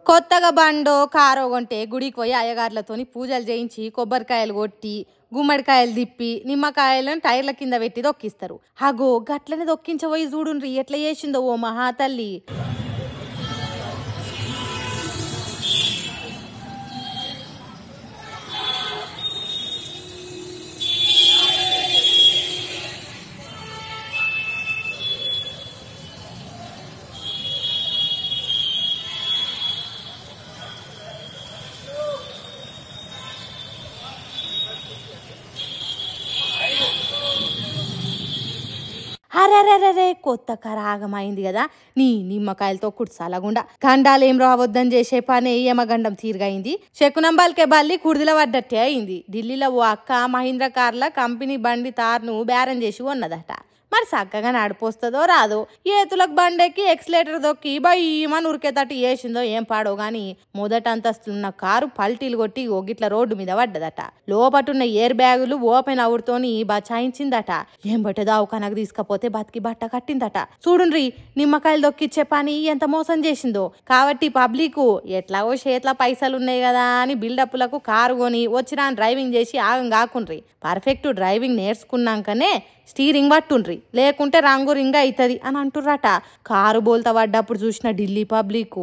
కొత్తగా బండో కారో కొంటే గుడికి పోయి అయ్యగారులతోని పూజలు చేయించి కొబ్బరికాయలు కొట్టి గుమ్మడికాయలు తిప్పి నిమ్మకాయలను టైర్ల కింద పెట్టి దొక్కిస్తారు. హగో గట్లనే దొక్కించబోయి చూడుండ్రి ఎట్లా చేసిందో ఓ మహాతల్లి. అరెరెరెరే కొత్త కరాగమైంది కదా నీ నిమ్మకాయలతో కుడ్సాలగుండా గండాలేం రావద్దని చేసే పని యమగండం తీరుగైంది. శకునంబాల్కే బల్లి కుడిదిల పడ్డట్టే అయింది. ఢిల్లీలో ఓ అక్క మహీంద్ర కార్ల కంపెనీ బండి తార్ను బేరం చేసి ఉన్నదట. మరి చక్కగా నడిపోస్తుందో రాదో ఏతులకు బండెక్కి ఎక్స్లేటర్ దొక్కి బయ్యమని ఉరికేతట్టు వేసిందో ఏం పాడో గాని మొదట అంతస్తున్న కారు పల్టీలు కొట్టి ఒగిట్ల రోడ్డు మీద పడ్డదట. లోపటున్న ఎయిర్ బ్యాగులు ఓపెన్ అవుడుతోని బచాయించిందట. ఏం బట్టే దావుకనకు తీసుకపోతే బతికి బట్ట కట్టిందట. చూడుండ్రి నిమ్మకాయలు దొక్కిచ్చే పని ఎంత మోసం చేసిందో. కాబట్టి పబ్లిక్ ఎట్లాగో చేతిలో పైసలు ఉన్నాయి కదా అని బిల్డప్లకు కారు కొని వచ్చినా డ్రైవింగ్ చేసి ఆగం కాకుండ్రి. పర్ఫెక్ట్ డ్రైవింగ్ నేర్చుకున్నాకనే స్టీరింగ్ పట్టుండ్రి, లేకుంటే రంగు రింగ్ అవుతుంది అని అంటుర్రట. కారు బోల్తా పడ్డప్పుడు చూసిన ఢిల్లీ పబ్లిక్.